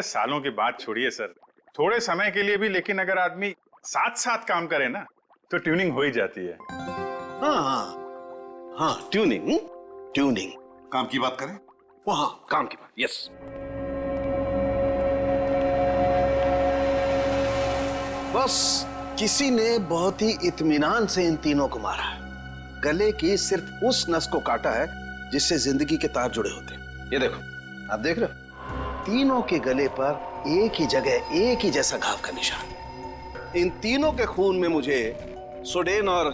सालों की बात छोड़िए सर, थोड़े समय के लिए भी, लेकिन अगर आदमी साथ साथ काम करे ना तो ट्यूनिंग हो ही जाती है। हाँ हाँ हाँ, ट्यूनिंग ट्यूनिंग। काम की बात करें? वो हाँ, काम की बात। यस। बस किसी ने बहुत ही इत्मीनान से इन तीनों को मारा है। गले की सिर्फ उस नस को काटा है जिससे जिंदगी के तार जुड़े होते हैं। ये देखो, आप देख रहे हो, तीनों के गले पर एक ही जगह एक ही जैसा घाव का निशान। इन तीनों के खून में मुझे सोडेन और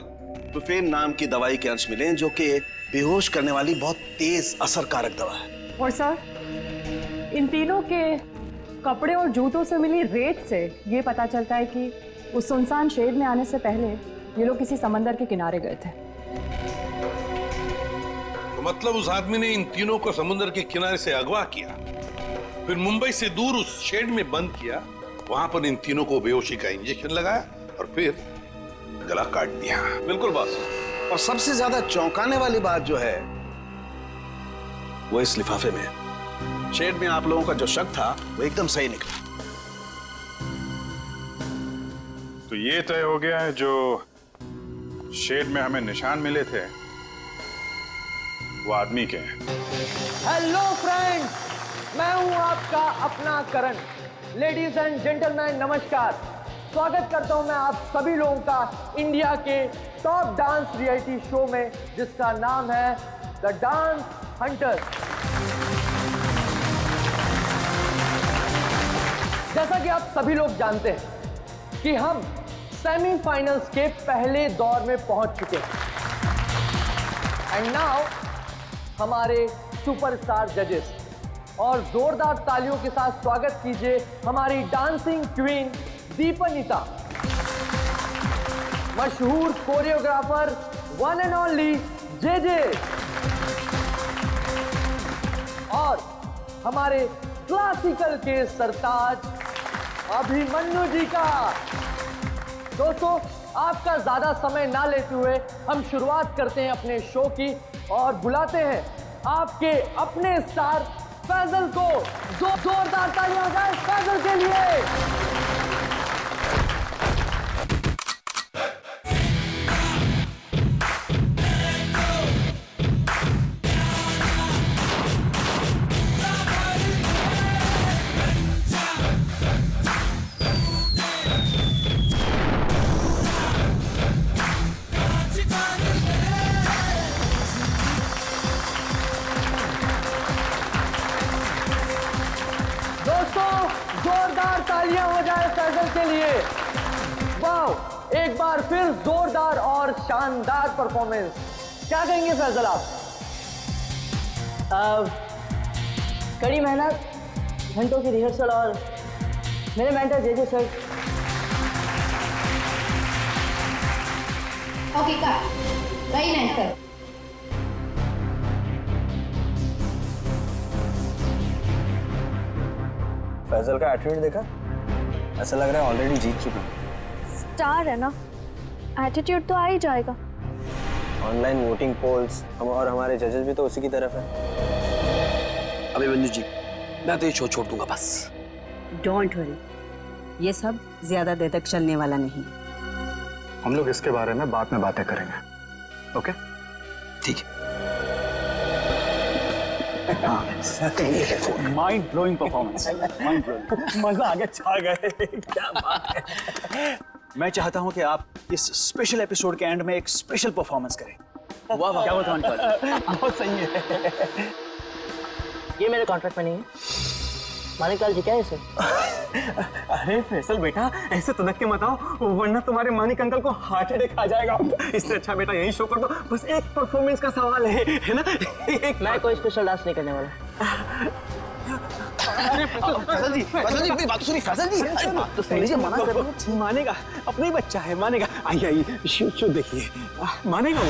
टुफेन नाम की दवाई के अंश मिले, जो कि बेहोश करने वाली बहुत तेज असरकारक दवा है। और सर, इन तीनों के कपड़े और जूतों से मिली रेत से ये पता चलता है कि उस सुनसान शेड में आने से पहले ये लोग किसी समंदर के किनारे गए थे। तो मतलब उस आदमी ने इन तीनों को समुद्र के किनारे से अगवा किया, फिर मुंबई से दूर उस शेड में बंद किया, वहां पर इन तीनों को बेहोशी का इंजेक्शन लगाया और फिर गला काट दिया। बिल्कुल बॉस। और सबसे ज्यादा चौंकाने वाली बात जो है वो इस लिफाफे में है। शेड में आप लोगों का जो शक था वो एकदम सही निकला। तो ये तय हो गया है, जो शेड में हमें निशान मिले थे वो आदमी के हैं। हेलो फ्रेंड्स, मैं हूं आपका अपना करण। लेडीज एंड जेंटलमैन, नमस्कार। स्वागत करता हूं मैं आप सभी लोगों का इंडिया के टॉप डांस रियलिटी शो में, जिसका नाम है द डांस हंटर्स। जैसा कि आप सभी लोग जानते हैं कि हम सेमीफाइनल्स के पहले दौर में पहुंच चुके हैं। एंड नाउ हमारे सुपरस्टार जजेस, और जोरदार तालियों के साथ स्वागत कीजिए हमारी डांसिंग क्वीन दीपनिता, मशहूर choreographer one and only JJ, और हमारे क्लासिकल के सरताज अभिमन्यु जी का। दोस्तों, आपका ज्यादा समय ना लेते हुए हम शुरुआत करते हैं अपने शो की और बुलाते हैं आपके अपने स्टार फैजल को। जोरदार तालियां हो जाए फैजल के लिए। जोरदार तालियां हो जाए फैजल के लिए। वाह, एक बार फिर जोरदार और शानदार परफॉर्मेंस। क्या कहेंगे फैजल आप? कड़ी मेहनत, घंटों की रिहर्सल और मेरे mentor JJ sir. Okay cut, very nice sir. Faisal का एटीट्यूड देखा? ऐसा लग रहा है ऑलरेडी जीत चुका है। स्टार है ना, एटीट्यूड तो आ ही जाएगा। ऑनलाइन वोटिंग पोल्स हम और हमारे जजेस भी तो उसी की तरफ है। अभिमन्यु जी, मैं तो ये शो छोड़ दूंगा बस। डोंट वरी, ये सब ज्यादा देर तक चलने वाला नहीं। हम लोग इसके बारे में बाद में बातें करेंगे, ओके? ठीक है। Mind blowing performance, mind blowing. मजा आ गया, छा गए। क्या बात है। मैं चाहता हूं कि आप इस स्पेशल एपिसोड के एंड में एक स्पेशल परफॉर्मेंस करें। वाह वाह, क्या बताऊं, बहुत सही है। ये मेरे कॉन्ट्रैक्ट में नहीं है। मानिक जी क्या है इसे? अरे फैसल बेटा, ऐसे तनक के मत आओ, वरना तुम्हारे मानिक अंकल को हार्ट अटैक आ जाएगा। इससे अच्छा बेटा यही शो कर दो। बस एक परफॉर्मेंस का सवाल है ना? मैं कोई स्पेशल डांस नहीं करने वाला। फैसल जी, मेरी बात सुनिए। फैसल जी, अरे बात तो सुन लीजिए, मना कर दो। मानेगा, अपना ही बच्चा है, मानेगा। आइए आइए, शो देखिए, मानेगा वो।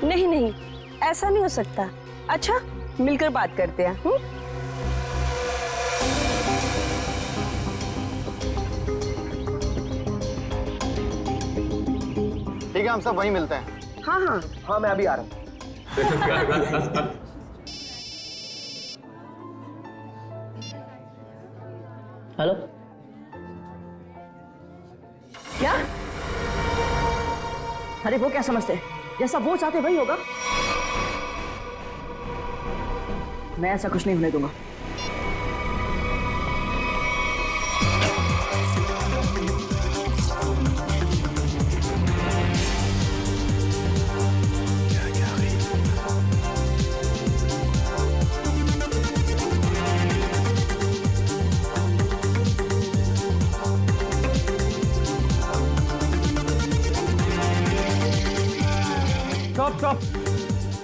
नहीं नहीं, ऐसा नहीं हो सकता। अच्छा, मिलकर बात करते हैं। ठीक है, हम सब वहीं मिलते हैं। हाँ हाँ हाँ, मैं अभी आ रहा हूँ। हेलो, क्या? अरे वो क्या समझते हैं, जैसा वो चाहते वही होगा। मैं ऐसा कुछ नहीं होने दूंगा।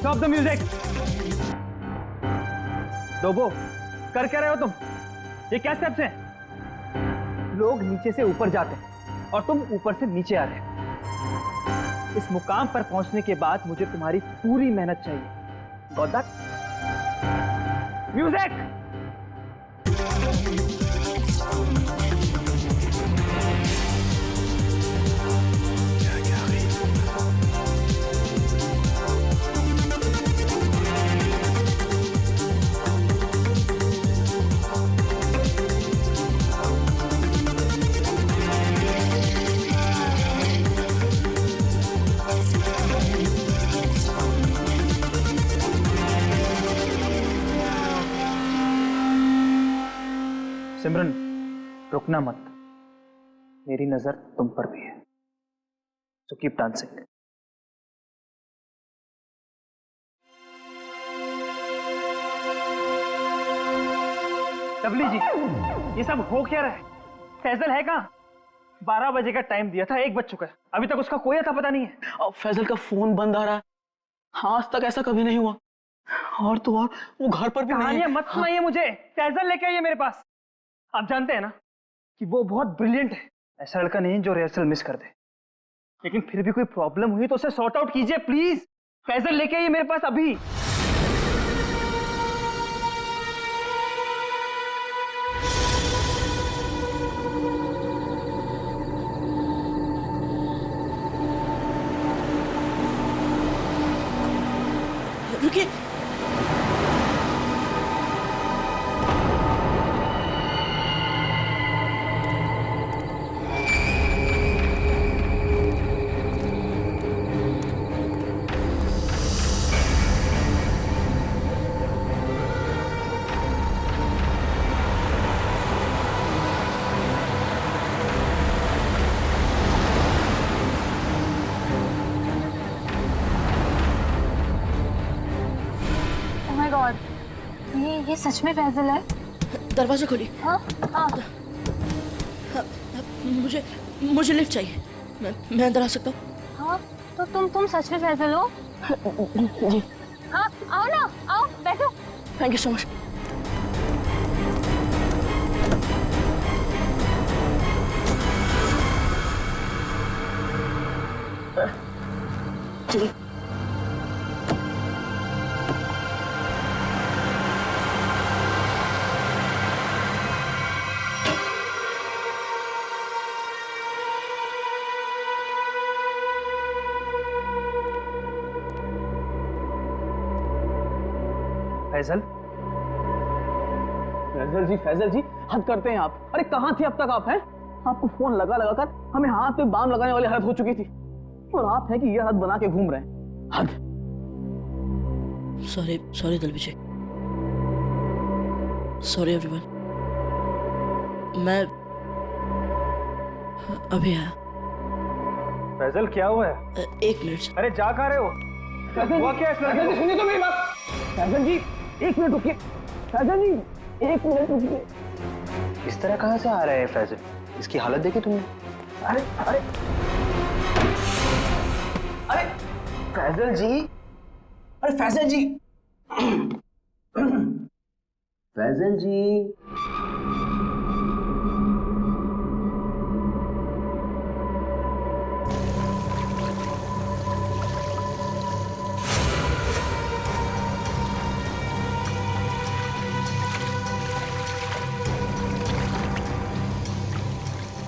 Stop the music! डोबो, कर क्या रहे हो तुम? ये क्या स्टेप्स हैं? लोग नीचे से ऊपर जाते हैं और तुम ऊपर से नीचे आ रहे हो। इस मुकाम पर पहुंचने के बाद मुझे तुम्हारी पूरी मेहनत चाहिए। Got that? Music! सिमरन, रुकना मत। मेरी नजर तुम पर भी है। So keep dancing. लवली जी, ये सब हो क्या रहा है? फैजल है कहाँ? 12 बजे का टाइम दिया था, 1 बज चुका है। अभी तक उसका कोई अता पता नहीं है। और फैजल का फोन बंद आ रहा है। आज तक ऐसा कभी नहीं हुआ। और तो और वो घर पर भी नहीं है। कहानियां मत सुनाइए मुझे। फैजल लेके आइए मेरे पास। आप जानते हैं ना कि वो बहुत ब्रिलियंट है। ऐसा लड़का नहीं जो रिहर्सल मिस कर दे। लेकिन फिर भी कोई प्रॉब्लम हुई तो उसे सॉर्ट आउट कीजिए प्लीज। फैजल लेके आइए मेरे पास अभी। रुकिए। ये सच में फैजल है? दरवाजा खोलिए। हाँ हाँ। मुझे लिफ्ट चाहिए। मैं अंदर आ सकता हूँ? हाँ, तो तुम सच में फैजल हो? जी। हाँ, आओ ना, आओ बैठो। Thank you so much. चलिए। फैजल, फैजल जी हद करते हैं आप। अरे कहाँ थे अब तक आप? हैं आपको फोन लगा लगा कर हमें हाथ पे बाम लगाने वाली हालत हो चुकी थी, और आप हैं कि ये हाथ बना के घूम रहे हैं। हद। सॉरी दलविजय। Sorry everyone. मैं अभी आया। फैजल क्या हुआ है? 1 मिनट। अरे जा कहाँ रहे हो? हुआ क्या इस लड़के को? सुनिए तो मेरी बात। फैजल जी 1 मिनट रुकिए। फैजल जी 1 मिनट रुकिए। इस तरह कहाँ से आ रहे हैं फैजल? इसकी हालत देखी तुमने? अरे अरे अरे फैजल जी, अरे फैजल जी, फैजल जी।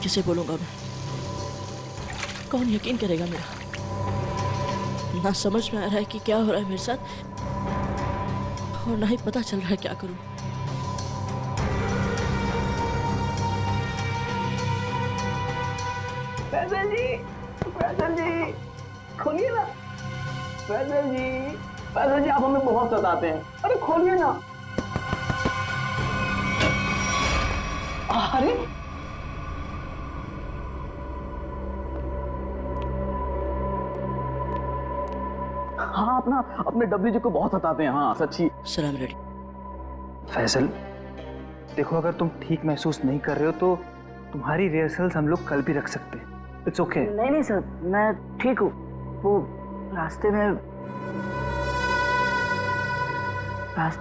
किसे बोलूंगा मैं? कौन यकीन करेगा मेरा? ना समझ में आ रहा है कि क्या हो रहा है मेरे साथ, और ना ही पता चल रहा है क्या करूं। फैजल जी खोलिए ना। फैजल जी आप हमें बहुत सताते हैं, अरे खोलिए ना। अरे हाँ अपना अपने डब्ल्यू जी को बहुत सताते हैं। हाँ सच्ची। सलाम रेडी। फैसल, देखो अगर तुम ठीक महसूस नहीं कर रहे हो तो तुम्हारी रिहर्सल्स हम लोग कल भी रख सकते हैं। It's okay. नहीं सर, मैं ठीक हूँ। वो रास्ते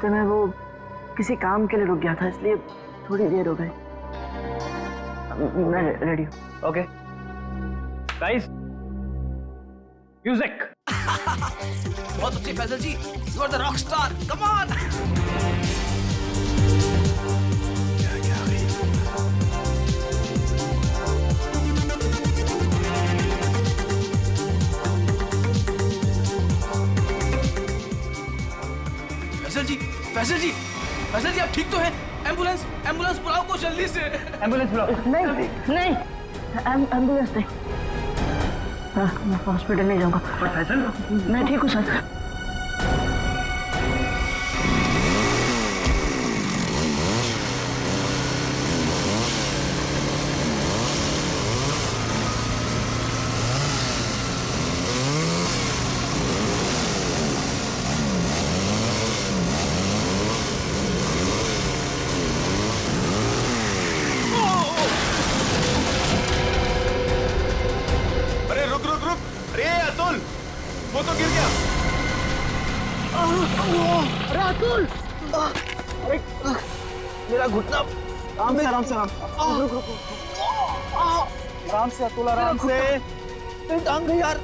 में वो किसी काम के लिए रुक गया था, इसलिए थोड़ी देर हो गई। मैं रेडी हूँ। Okay guys, music. बहुत अच्छी Faisal ji, you are the rock star, come on. Faisal ji आप ठीक तो हैं? एम्बुलेंस बुलाओ को जल्दी से। एम्बुलेंस बुलाओ। नहीं एम्बुलेंस नहीं, मैं हॉस्पिटल नहीं जाऊंगा। फैसल, मैं ठीक हूँ सर। अरे अतुल, वो तो गिर गया। अरे अतुल, अरे मेरा घुटना। आराम से अतुल, आराम से। टांग गई यार।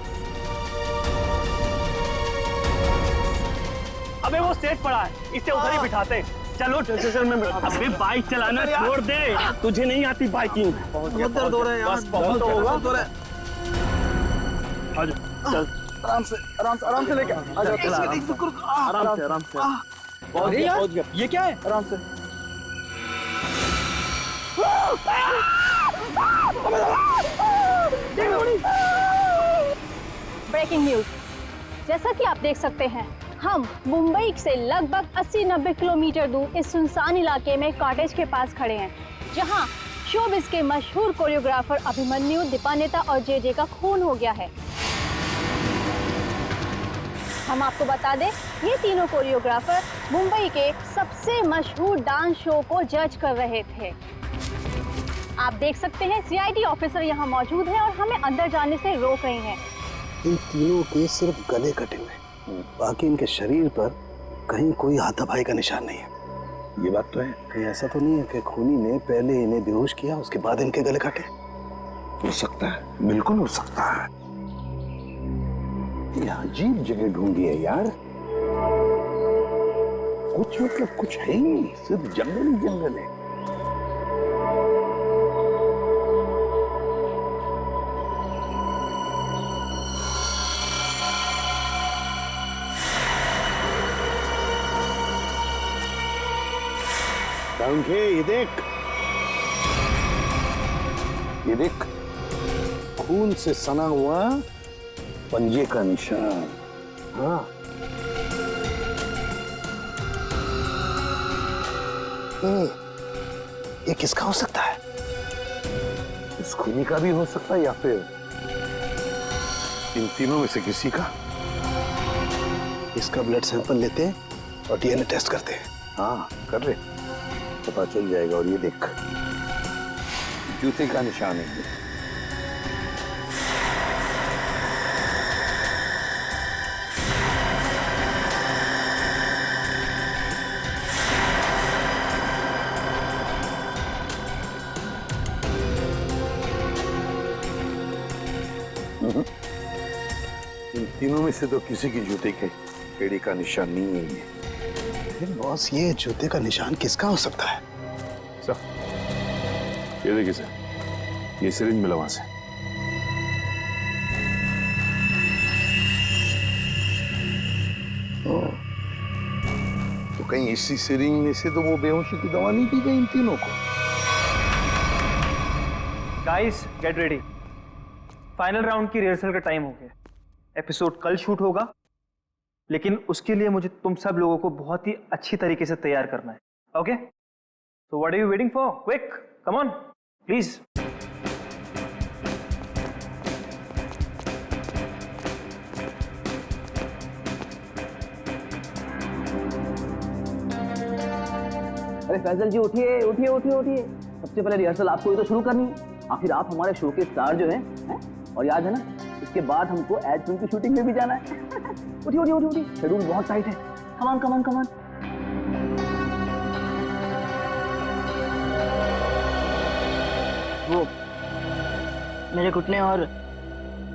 अबे वो सेट पड़ा है, इसे उधर ही बिठाते। चलो स्टेशन में। अबे बाइक चलाना छोड़ दे, तुझे नहीं आती बाइकिंग। बहुत दर्द हो रहा है यार, बहुत होगा। चल आराम से लेके आ जाओ। आराम से। पहुंच गया। ये क्या है? आराम से। ब्रेकिंग न्यूज, जैसा कि आप देख सकते हैं, हम मुंबई से लगभग 80-90 किलोमीटर दूर इस सुनसान इलाके में कॉटेज के पास खड़े हैं, जहां शोबिस के मशहूर कोरियोग्राफर अभिमन्यु, दीपानेता और जे का खून हो गया है। हम आपको बता दें, ये तीनों कोरियोग्राफर मुंबई के सबसे मशहूर डांस शो को जज कर रहे थे। आप देख सकते हैं सीआईडी ऑफिसर यहाँ मौजूद हैं और हमें अंदर जाने से रोक रहे हैं। इन तीनों के सिर्फ गले कटे हुए, बाकी इनके शरीर पर कहीं कोई हाथापाई का निशान नहीं है। ये बात तो है। कहीं ऐसा तो नहीं है कि खूनी ने पहले इन्हें बेहोश किया, उसके बाद इनके गले काटे? हो सकता है, बिल्कुल हो सकता है। ये अजीब जगह ढूंढी है यार, कुछ मतलब कुछ है ही नहीं, सिर्फ जंगल ही जंगल है। ये देख, खून से सना हुआ पंजे का निशान। हाँ, ये किसका हो सकता है? इस खूनी का भी हो सकता है या फिर इन तीनों में से किसी का। इसका ब्लड सैंपल लेते हैं और डीएनए टेस्ट करते हैं। हाँ कर ले, पता चल जाएगा। और ये देख, जूते का निशान है ये। इन तीनों में से तो किसी की जूते के एड़ी का निशान नहीं है ये। फिर बॉस, ये जूते का निशान किसका हो सकता है? ये देखिए सर, ये सिरिंज मिला वहां से। तो कहीं इसी सिरिंज में से तो वो बेहोशी की दवा नहीं दी गई इन तीनों को? Guys get ready, final round की रिहर्सल का टाइम हो गया। एपिसोड कल शूट होगा, लेकिन उसके लिए मुझे तुम सब लोगों को बहुत ही अच्छी तरीके से तैयार करना है। Okay, so what are you waiting for? Quick, come on, please. अरे फैजल जी उठिए उठिए उठिए उठिए, सबसे पहले रिहर्सल आपको ही तो शुरू करनी है। आखिर आप हमारे शो के स्टार जो हैं, और याद है ना, इसके बाद हमको एड फिल्म की शूटिंग में भी जाना है। उठिए उठिए उठिए, शेड्यूल बहुत टाइट है। कमान कमान कमान। वो मेरे घुटने और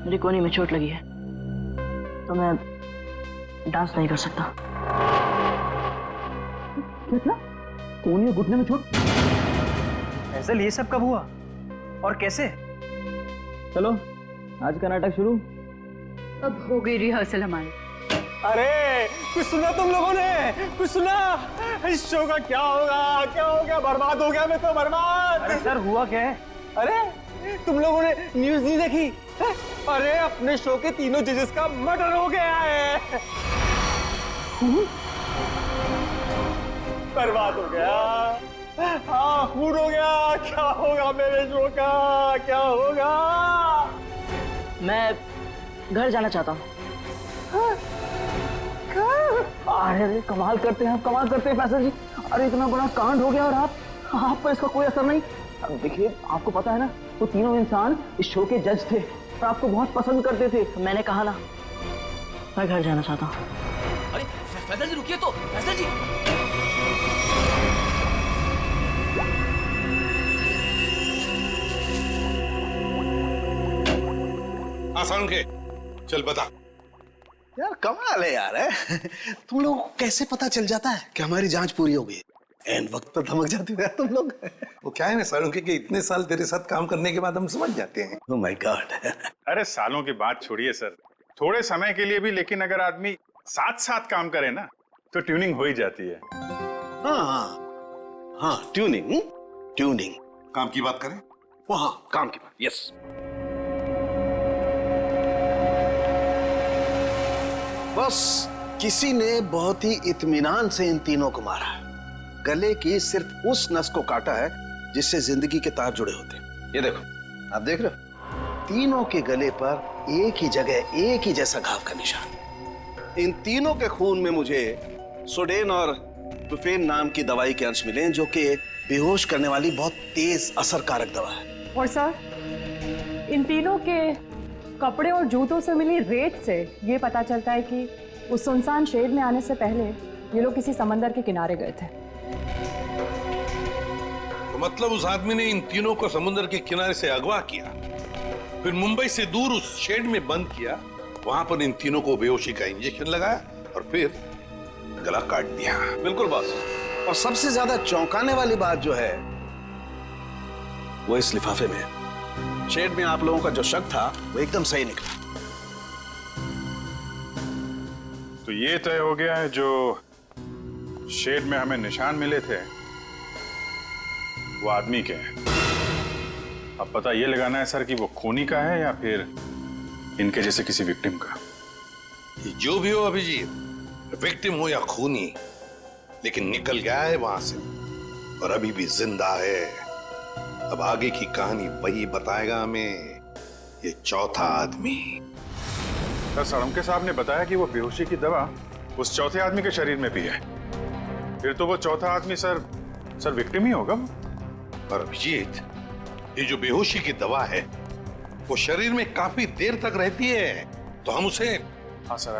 मेरी कोहनी में चोट लगी है, तो मैं डांस नहीं कर सकता। क्या क्या? कोहनी और घुटने में चोट? फैजल, ये सब कब हुआ और कैसे? चलो आज का नाटक शुरू। अब हो गई रिहर्सल हमारी। अरे कुछ सुना तुम लोगों ने? कुछ सुना? इस शो का क्या होगा? क्या हो गया? बर्बाद हो गया मैं तो, बर्बाद। अरे सर, हुआ क्या है? अरे तुम लोगों ने न्यूज़ नहीं देखी? अरे अपने शो के तीनों जजेस का मर्डर हो गया है। बर्बाद हो गया। हाँ, खून हो गया। क्या होगा मेरे शो का? क्या होगा? मैं घर जाना चाहता हूँ। अरे कमाल करते हैं, कमाल करते हैं फैसल जी। अरे इतना बड़ा कांड हो गया और आप पर इसका कोई असर नहीं। अब देखिए, आपको पता है ना, वो तीनों इंसान इस शो के जज थे और आपको बहुत पसंद करते थे। मैंने कहा ना, मैं घर जाना चाहता हूँ। अरे फैजल जी रुकिए तो, फैजल जी। आसान के चल बता। यार कमाल है यार, है? तुम लोग को कैसे पता चल जाता है कि हमारी जांच पूरी हो गई? एंड वक्त पर धमक जाते हो यार तुम लोग। वो क्या है ना सालुंके कि इतने साल तेरे साथ काम करने के बाद हम समझ जाते हैं। Oh my God. अरे सालों की बात छोड़िए सर, थोड़े समय के लिए भी, लेकिन अगर आदमी साथ साथ काम करे ना तो ट्यूनिंग हो ही जाती है। हाँ हाँ, ट्यूनिंग ट्यूनिंग। काम की बात करें? वो हाँ, काम की बात। यस। बस किसी ने बहुत ही इत्मीनान से इन तीनों को मारा। गले की सिर्फ उस नस को काटा है जिससे जिंदगी के तार जुड़े होते हैं। ये देखो, आप देख रहे हो, तीनों के गले पर एक ही जगह एक ही जैसा घाव का निशान। इन तीनों के खून में मुझे सोडेन और बुफेन नाम की दवाई के अंश मिले, जो कि बेहोश करने वाली बहुत तेज असरकारक दवा है। और सर, इन तीनों के कपड़े और जूतों से मिली रेत से ये पता चलता है कि उस सुनसान शेड में आने से पहले ये लोग किसी समंदर के किनारे गए थे। तो मतलब उस आदमी ने इन तीनों को समुद्र के किनारे से अगवा किया, फिर मुंबई से दूर उस शेड में बंद किया, वहां पर इन तीनों को बेहोशी का इंजेक्शन लगाया और फिर गला काट दिया। बिल्कुल बॉस। और सबसे ज्यादा चौंकाने वाली बात जो है वो इस लिफाफे में है। शेड में आप लोगों का जो शक था वो एकदम सही निकला। तो ये तय हो गया है, जो शेड में हमें निशान मिले थे वो आदमी के हैं। अब पता ये लगाना है सर कि वो खूनी का है या फिर इनके जैसे किसी विक्टिम का। जो भी हो अभिजीत, विक्टिम हो या खूनी, लेकिन निकल गया है वहां से और अभी भी जिंदा है। अब आगे की कहानी वही बताएगा हमें, ये चौथा आदमी। सर, सालुंके साहब ने बताया कि वो बेहोशी की दवा उस चौथे आदमी के शरीर में भी है। फिर तो वो चौथा आदमी सर विक्टिम ही होगा। और अभिजीत, ये जो बेहोशी की दवा है वो शरीर में काफी देर तक रहती है, तो हम उसे। हाँ सर,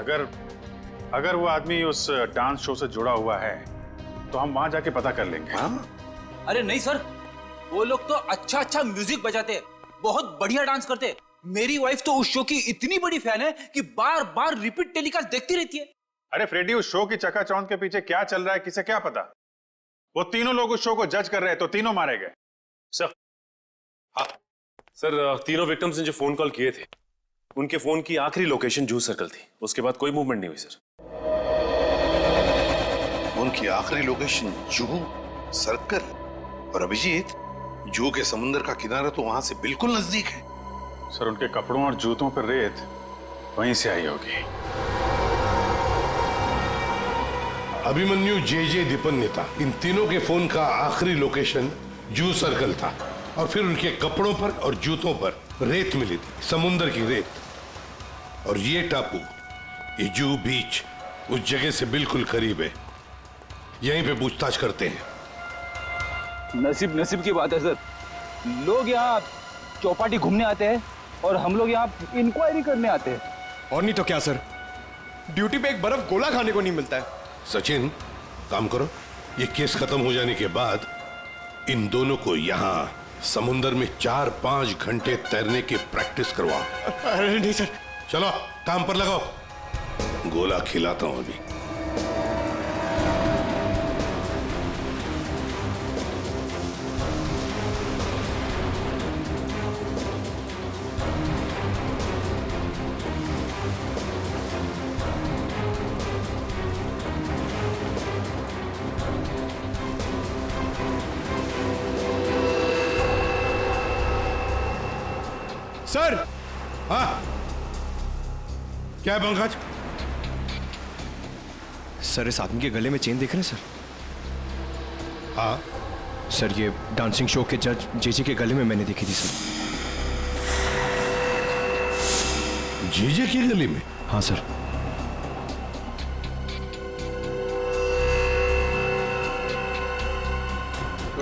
अगर वो आदमी उस डांस शो से जुड़ा हुआ है तो हम वहां जाके पता कर लेंगे। हाँ? अरे नहीं सर, वो लोग तो अच्छा म्यूजिक बजाते, बहुत बढ़िया डांस करते। मेरी वाइफ तो उस शो की इतनी बड़ी फैन है कि बार बार रिपीट टेलीकास्ट देखती रहती है। अरे फ्रेडी, उस शो की चकाचौंध के पीछे क्या चल रहा है किसे क्या पता। वो तीनों लोग उस शो को जज कर रहे हैं तो तीनों मारे गए। सर, हाँ सर, तीनों विक्टिम्स ने जो फोन कॉल किए थे उनके फोन की आखिरी लोकेशन जूह सर्कल थी। उसके बाद कोई मूवमेंट नहीं हुई सर। फोन की आखिरी लोकेशन जूह सर्कल? और अभिजीत, जूह के समुद्र का किनारा तो वहां से बिल्कुल नजदीक है। सर उनके कपड़ों और जूतों पर रेत वहीं से आई होगी। अभिमन्यु जे दीपन नेता, इन तीनों के फोन का आखिरी लोकेशन जू सर्कल था और फिर उनके कपड़ों पर और जूतों पर रेत मिली थी, समुद्र की रेत। और ये टापू, ये जू बीच उस जगह से बिल्कुल करीब है। यहीं पे पूछताछ करते हैं। नसीब की बात है सर। लोग यहाँ चौपाटी घूमने आते हैं और हम लोग यहाँ इंक्वायरी करने आते हैं। और नहीं तो क्या सर, ड्यूटी पे एक बर्फ गोला खाने को नहीं मिलता है। सचिन, काम करो, ये केस खत्म हो जाने के बाद इन दोनों को यहाँ समुंदर में 4-5 घंटे तैरने की प्रैक्टिस करवाओ। अरे नहीं सर। चलो काम पर लगाओ, गोला खिलाता हूं अभी। सर। हाँ, क्या है पंकज? सर इस आदमी के गले में चेन देख रहे हैं सर? हाँ सर, ये डांसिंग शो के जज जेजे के गले में मैंने देखी थी सर। जेजे के गले में? हाँ सर।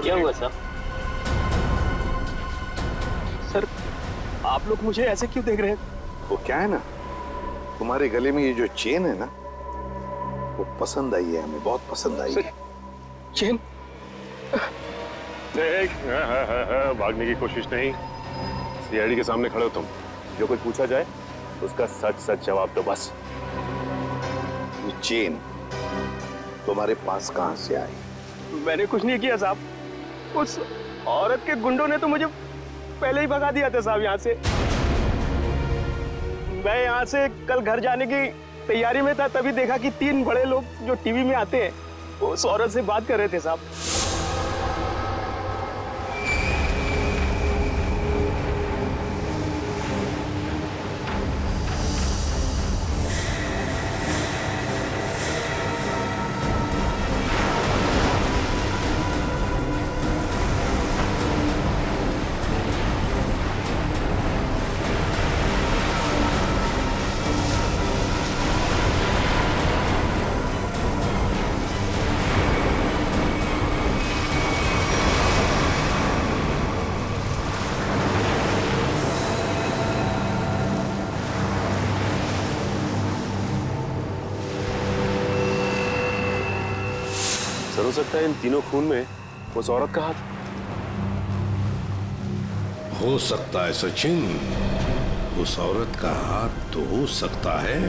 क्या हुआ सर? सर आप लोग मुझे ऐसे क्यों देख रहे हैं? वो क्या है ना, तुम्हारे गले में ये जो चेन है ना, वो पसंद आई है हमें, बहुत पसंद आई है। चेन? भागने की कोशिश नहीं, सीआईडी के सामने खड़े हो तुम। जो कुछ पूछा जाए उसका सच सच जवाब दो बस। ये चेन तुम्हारे पास कहां से आई? मैंने कुछ नहीं किया साहब, उस औरत के गुंडों ने तो मुझे पहले ही भगा दिया था साहब यहाँ से। मैं यहाँ से कल घर जाने की तैयारी में था, तभी देखा कि 3 बड़े लोग जो टीवी में आते हैं वो उस औरत से बात कर रहे थे साहब। सर, हो सकता है इन तीनों खून में उस औरत का हाथ। हो सकता है सचिन, उस औरत का हाथ तो हो सकता है,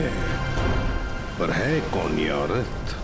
पर है कौन ये औरत?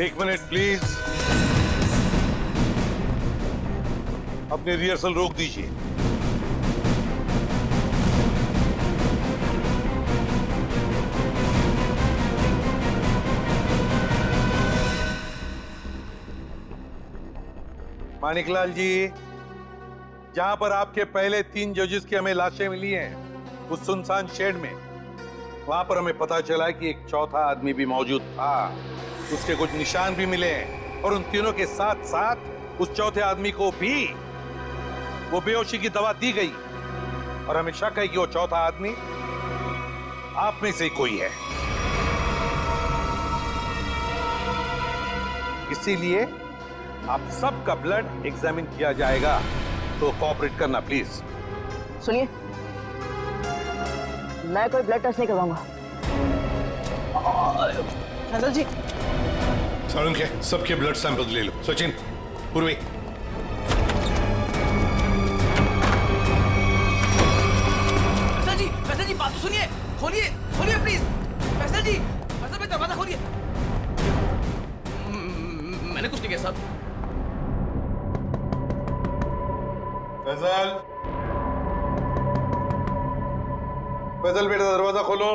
एक मिनट प्लीज, अपनी रिहर्सल रोक दीजिए। मानिकलाल जी, जहां पर आपके पहले 3 जजेस की हमें लाशें मिली हैं, उस सुनसान शेड में, वहां पर हमें पता चला कि एक चौथा आदमी भी मौजूद था। उसके कुछ निशान भी मिले हैं और उन तीनों के साथ साथ उस चौथे आदमी को भी वो बेहोशी की दवा दी गई और हमें शक है कि वो चौथा आदमी आप में से कोई है। इसीलिए आप सबका ब्लड एग्जामिन किया जाएगा, तो कोऑपरेट करना प्लीज। सुनिए, मैं कोई ब्लड टेस्ट नहीं करवाऊंगा। फैसल जी, सर उनके सबके ब्लड सैंपल ले लो। सचिन, पूर्वी। बात तो सुनिए, खोलिए खोलिए प्लीज। फैसल जी, फैसल भाई दरवाजा खोलिए। मैंने कुछ नहीं किया साहब। फैसल, फैसल बेटा दरवाजा खोलो।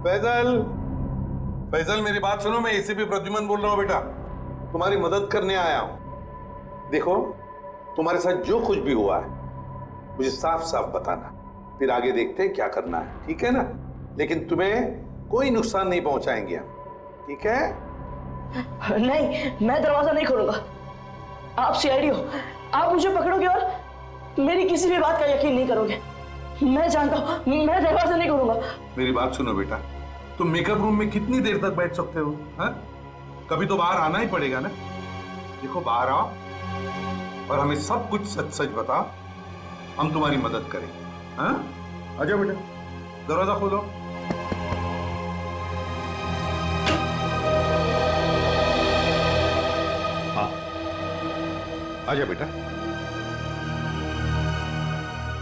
फैसल, फैसल मेरी बात सुनो, मैं एसीपी प्रद्युमन बोल रहा हूँ बेटा, तुम्हारी मदद करने आया हूं। देखो, तुम्हारे साथ जो कुछ भी हुआ है मुझे साफ साफ बताना, फिर आगे देखते हैं क्या करना है, ठीक है ना? लेकिन तुम्हें कोई नुकसान नहीं पहुंचाएंगे हम, ठीक है? नहीं, मैं दरवाजा नहीं खोलूंगा। आप सीआईडी हो, आप मुझे पकड़ोगे और मेरी किसी भी बात का यकीन नहीं करोगे। मैं जानता हूं, मैं दरवाजा नहीं खोलूंगा। मेरी बात सुनो बेटा, तुम मेकअप रूम में कितनी देर तक बैठ सकते हो? हाँ? कभी तो बाहर आना ही पड़ेगा ना। देखो, बाहर आओ और हमें सब कुछ सच सच बताओ, हम तुम्हारी मदद करेंगे। हाँ? आ जाओ बेटा, दरवाजा खोलो। हाँ, आ जाओ बेटा,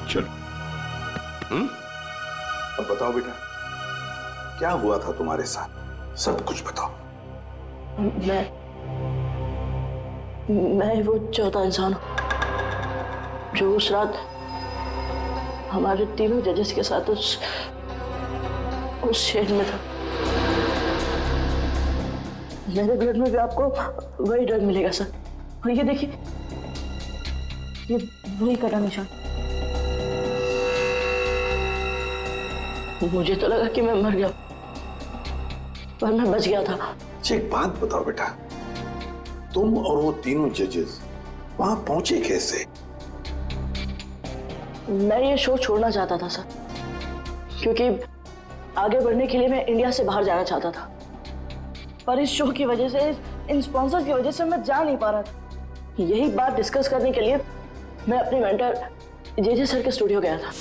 चलो। अब बताओ बेटा, क्या हुआ था तुम्हारे साथ? सब कुछ बताओ। मैं वो चौथा इंसान हूं जो उस रात हमारे तीनों जजेस के साथ उस शेड में था। मेरे ब्लड में भी आपको वही ड्रग मिलेगा सर। और ये देखिए, ये वही कटा निशान। मुझे तो लगा कि मैं मर गया, पर मैं बच गया था। एक बात बताओ बेटा, तुम और वो तीनों जजेस वहां पहुंचे कैसे? मैं ये शो छोड़ना चाहता था सर, क्योंकि आगे बढ़ने के लिए मैं इंडिया से बाहर जाना चाहता था। पर इस शो की वजह से, इन स्पॉन्सर्स की वजह से मैं जा नहीं पा रहा था। यही बात डिस्कस करने के लिए मैं अपने मेंटर जेजे सर के स्टूडियो गया था।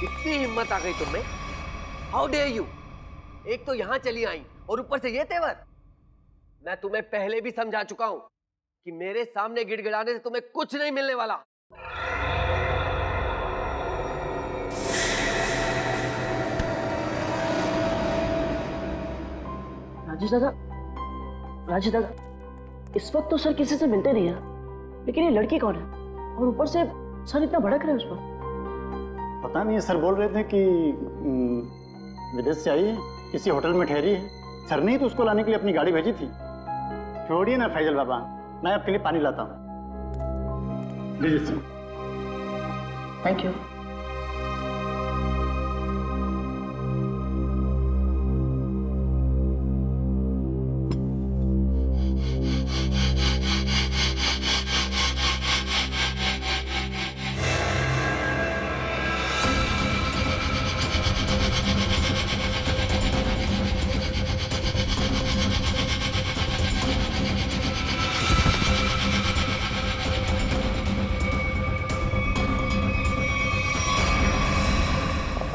इतनी हिम्मत आ गई तुम्हें? How dare you! एक तो यहां चली आई और ऊपर से ये तेवर। मैं तुम्हें पहले भी समझा चुका हूं कि मेरे सामने गिड़गिड़ाने से तुम्हें कुछ नहीं मिलने वाला। राजेश दादा, इस वक्त तो सर किसी से मिलते नहीं है, लेकिन ये लड़की कौन है? और ऊपर से सर इतना भड़क रहे हैं उस पर। पता नहीं, सर बोल रहे थे कि विदेश से आई है, किसी होटल में ठहरी है। सर ने तो उसको लाने के लिए अपनी गाड़ी भेजी थी। छोड़िए ना फैजल बाबा, मैं आपके लिए पानी लाता हूँ। लीजिए सर। Thank you.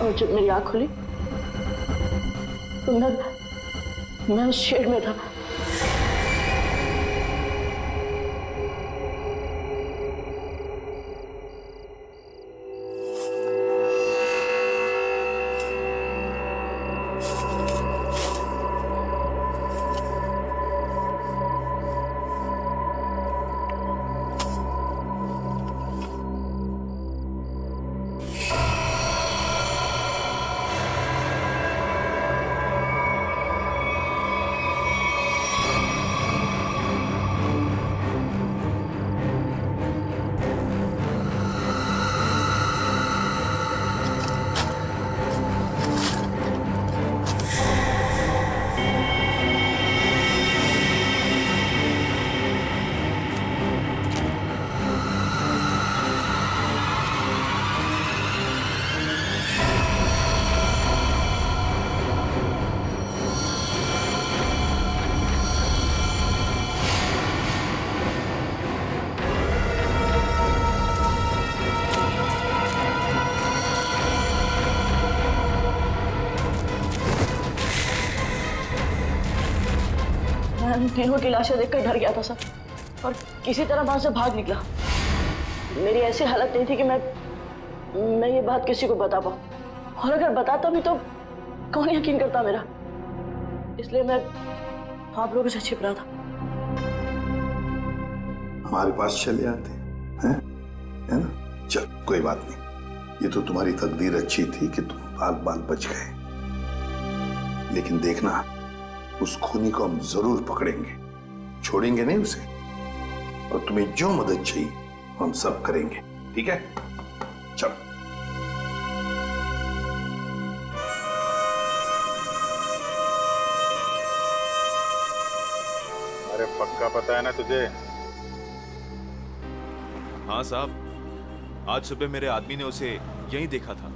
और जब मेरी आंख खुली तो मैं उस शेड में था। मैं तीनों की लाशें देखकर डर गया था सर, और किसी तरह वहां से भाग निकला। मेरी ऐसी हालत नहीं थी कि मैं मैं ये बात किसी को बता पाऊं, और अगर बताता भी तो कौन यकीन करता मेरा, इसलिए मैं आप लोगों से छिप रहा था। हमारे पास चले आते हैं, है ना? चल कोई बात नहीं, ये तो तुम्हारी तकदीर अच्छी थी कि तुम बाल बाल बच गए। लेकिन देखना, उस खूनी को हम जरूर पकड़ेंगे, छोड़ेंगे नहीं उसे। और तुम्हें जो मदद चाहिए हम सब करेंगे, ठीक है? चलो। अरे पक्का पता है ना तुझे? हाँ साहब, आज सुबह मेरे आदमी ने उसे यहीं देखा था।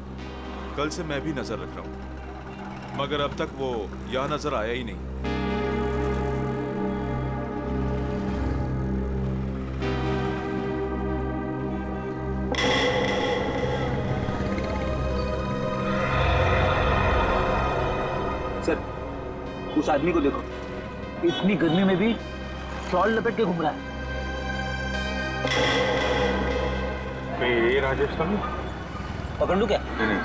कल से मैं भी नजर रख रहा हूं, मगर अब तक वो यहां नजर आया ही नहीं। सर, उस आदमी को देखो, इतनी गर्मी में भी शॉल लपेट के घूम रहा है। ये राजेश तो नहीं? पकड़ लूं क्या? नहीं,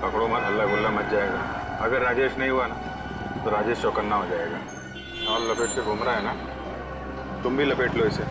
पकड़ो मत, हल्ला गुल्ला मच जाएगा। अगर राजेश नहीं हुआ ना तो राजेश चौकन्ना हो जाएगा। और लपेट के घूम रहा है ना, तुम भी लपेट लो इसे।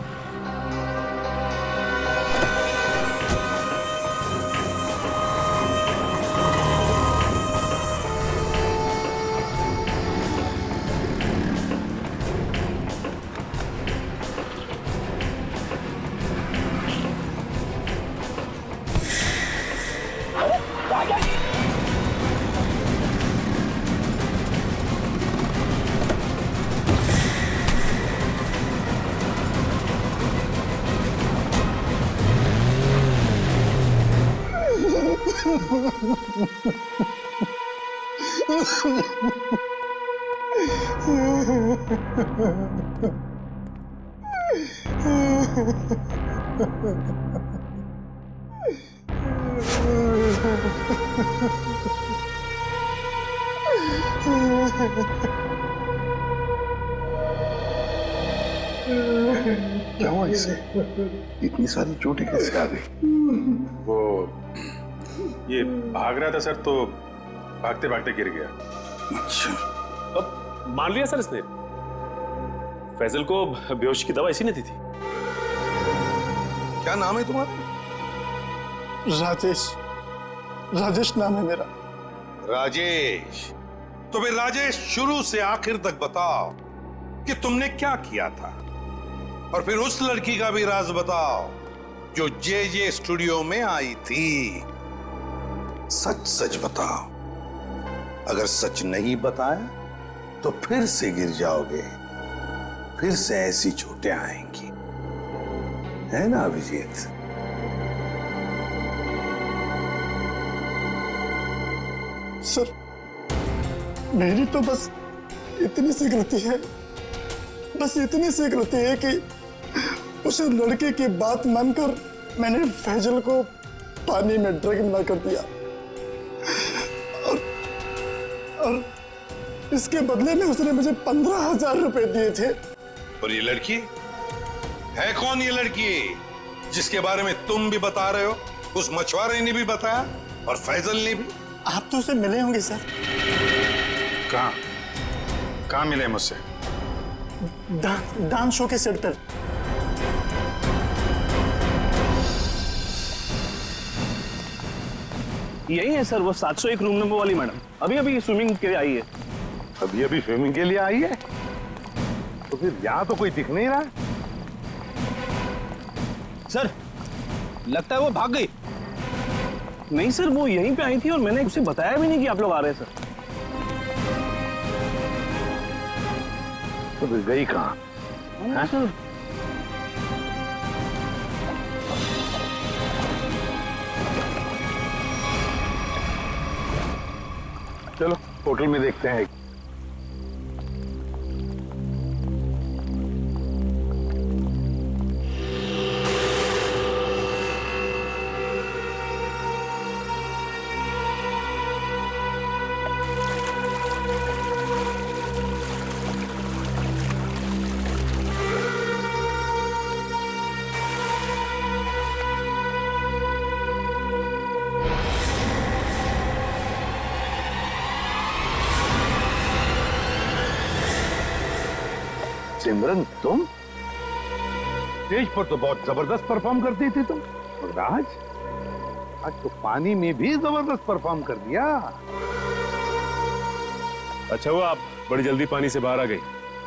क्या हुआ इसे? इतनी सारी चोटें कैसे आ गई? वो ये भाग रहा था सर, तो भागते भागते गिर गया। अच्छा, अब मान लिया सर इसने। फैजल को बेहोशी की दवा इसी ने दी थी। क्या नाम है तुम्हारा? राजेश। राजेश नाम है मेरा। राजेश। तो फिर राजेश, शुरू से आखिर तक बताओ कि तुमने क्या किया था, और फिर उस लड़की का भी राज बताओ जो जे स्टूडियो में आई थी। सच सच बताओ। अगर सच नहीं बताया तो फिर से गिर जाओगे, फिर से ऐसी चोटें आएंगी, है ना अभिजीत? सर, मेरी तो बस इतनी सी गलती है, बस इतनी सी गलती है कि उस लड़के की बात मानकर मैंने फैजल को पानी में ड्रग मिला कर दिया, और इसके बदले में उसने मुझे 15,000 रुपए दिए थे। और ये लड़की है कौन? ये लड़की जिसके बारे में तुम भी बता रहे हो, उस मछुआरे ने भी बताया और फैजल ने भी। आप तो उसे मिले होंगे सर। कहाँ मिले मुझसे? डांस शो के सेट पर। यही है सर, वो 701 रूम नंबर वाली मैडम, अभी अभी स्विमिंग के लिए आई है। अभी अभी स्विमिंग के लिए आई है? तो फिर यहाँ तो कोई दिख नहीं रहा। सर, लगता है वो भाग गई। नहीं सर, वो यहीं पे आई थी और मैंने उसे बताया भी नहीं कि आप लोग आ रहे हैं सर। तो फिर गई कहाँ? सर, चलो होटल में देखते हैं। सिमरन तुम स्टेज पर तो बहुत जबरदस्त परफॉर्म करती थी तुम, मगर आज तो पानी में भी जबरदस्त परफॉर्म कर दिया। अच्छा हुआ आप बड़ी जल्दी पानी से बाहर आ गई,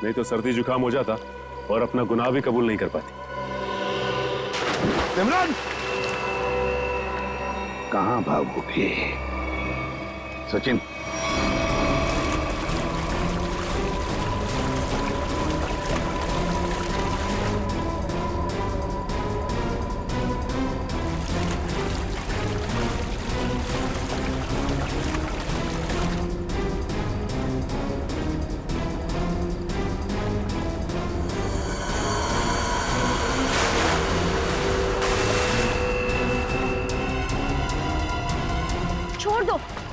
नहीं तो सर्दी जुकाम हो जाता और अपना गुनाह भी कबूल नहीं कर पाती। सिमरन कहां भागोगे? सचिन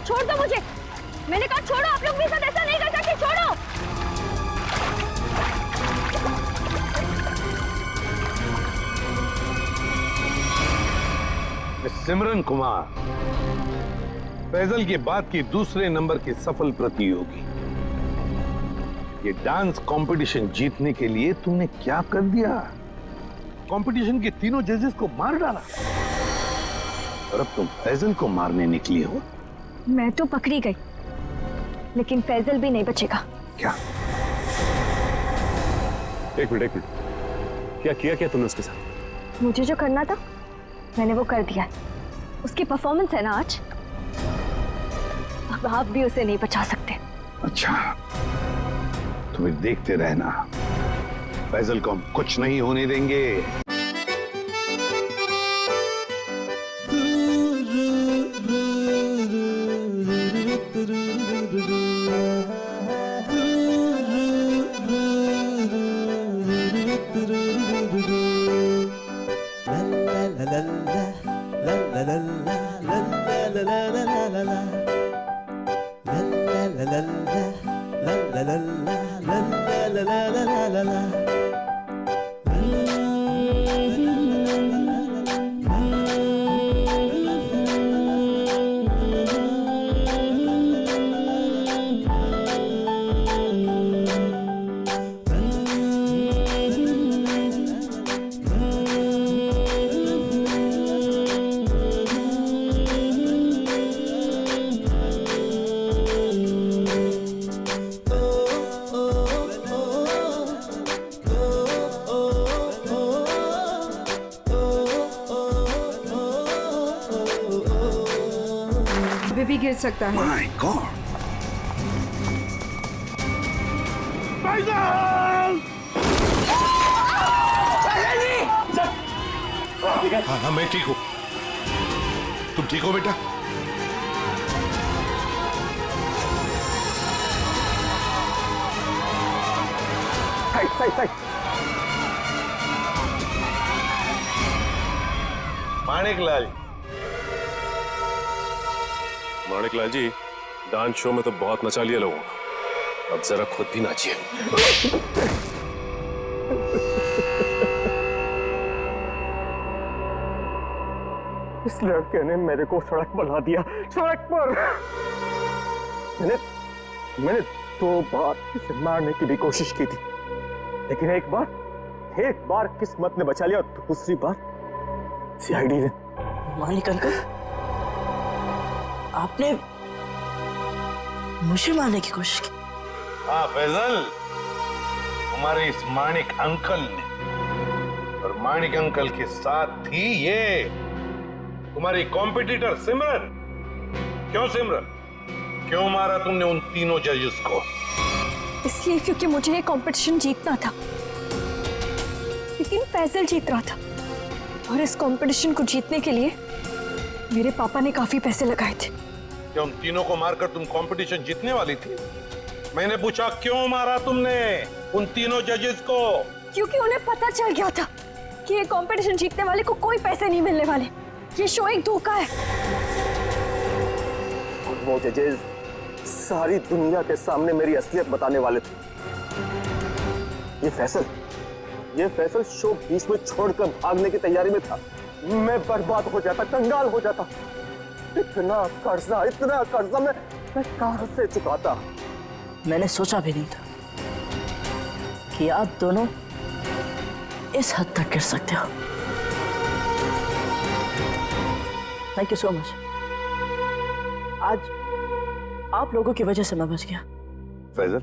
छोड़ दो मुझे, मैंने कहा छोड़ो। आप लोग मेरे साथ ऐसा नहीं कर सकते, छोड़ो। सिमरन कुमार, फैजल के बाद की दूसरे नंबर की सफल प्रतियोगी, ये डांस कंपटीशन जीतने के लिए तुमने क्या कर दिया? कंपटीशन के तीनों जजेस को मार डाला और अब तुम फैजल को मारने निकली हो। मैं तो पकड़ी गई, लेकिन फैजल भी नहीं बचेगा। क्या? एक मिनट, क्या किया तुमने उसके साथ? मुझे जो करना था मैंने वो कर दिया। उसकी परफॉर्मेंस है ना आज, अब आप भी उसे नहीं बचा सकते। अच्छा, तुम्हें देखते रहना, फैजल को हम कुछ नहीं होने देंगे। भी गिर सकता है। My God! हाँ, मैं ठीक हूँ। तुम ठीक हो बेटा? माणिकलाल जी, डांस शो में तो बहुत नचा लिया लोगों को, अब जरा खुद भी नाचिए। इस लड़के ने मेरे को सड़क पर ला दिया, सड़क पर। मैंने 2 बार इसे मारने की भी कोशिश की थी, लेकिन एक बार किस्मत ने बचा लिया और दूसरी बार सीआईडी ने। मानिक अंकल, आपने मुझे मारने की कोशिश की? हाँ फैजल, हमारे इस मानिक अंकल ने, और मानिक अंकल के साथ थी ये तुम्हारी कॉम्पिटिटर सिमरन। क्यों सिमरन, क्यों मारा तुमने उन तीनों जजेस को? इसलिए क्योंकि मुझे ये कंपटीशन जीतना था, लेकिन फैजल जीत रहा था, और इस कंपटीशन को जीतने के लिए मेरे पापा ने काफी पैसे लगाए थे। क्या उन तीनों को मारकर तुम कंपटीशन जीतने वाली थी? मैंने पूछा क्यों मारा तुमने उन तीनों जजेस को? क्योंकि उन्हें पता चल गया था कि ये कंपटीशन जीतने वाले को कोई पैसे नहीं मिलने वाले, ये शो एक धोखा है। और वो जजेस सारी दुनिया के सामने मेरी असलियत बताने वाले थे। ये फैसल शो बीच में छोड़कर भागने की तैयारी में था। मैं बर्बाद हो जाता, कंगाल हो जाता। इतना कर्जा मैं कहां से चुकाता? मैंने सोचा भी नहीं था कि कि आप दोनों इस हद तक गिर सकते हो। Thank you so much. आज आप लोगों की वजह से मैं बच गया। फैजल,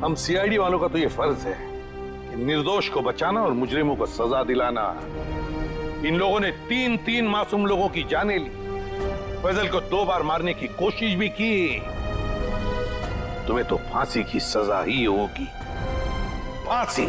हम सीआईडी वालों का तो ये फर्ज है कि निर्दोष को बचाना और मुजरिमों को सजा दिलाना। इन लोगों ने 3 मासूम लोगों की जानें ली, फैजल को 2 बार मारने की कोशिश भी की। तुम्हें तो फांसी की सजा ही होगी, फांसी।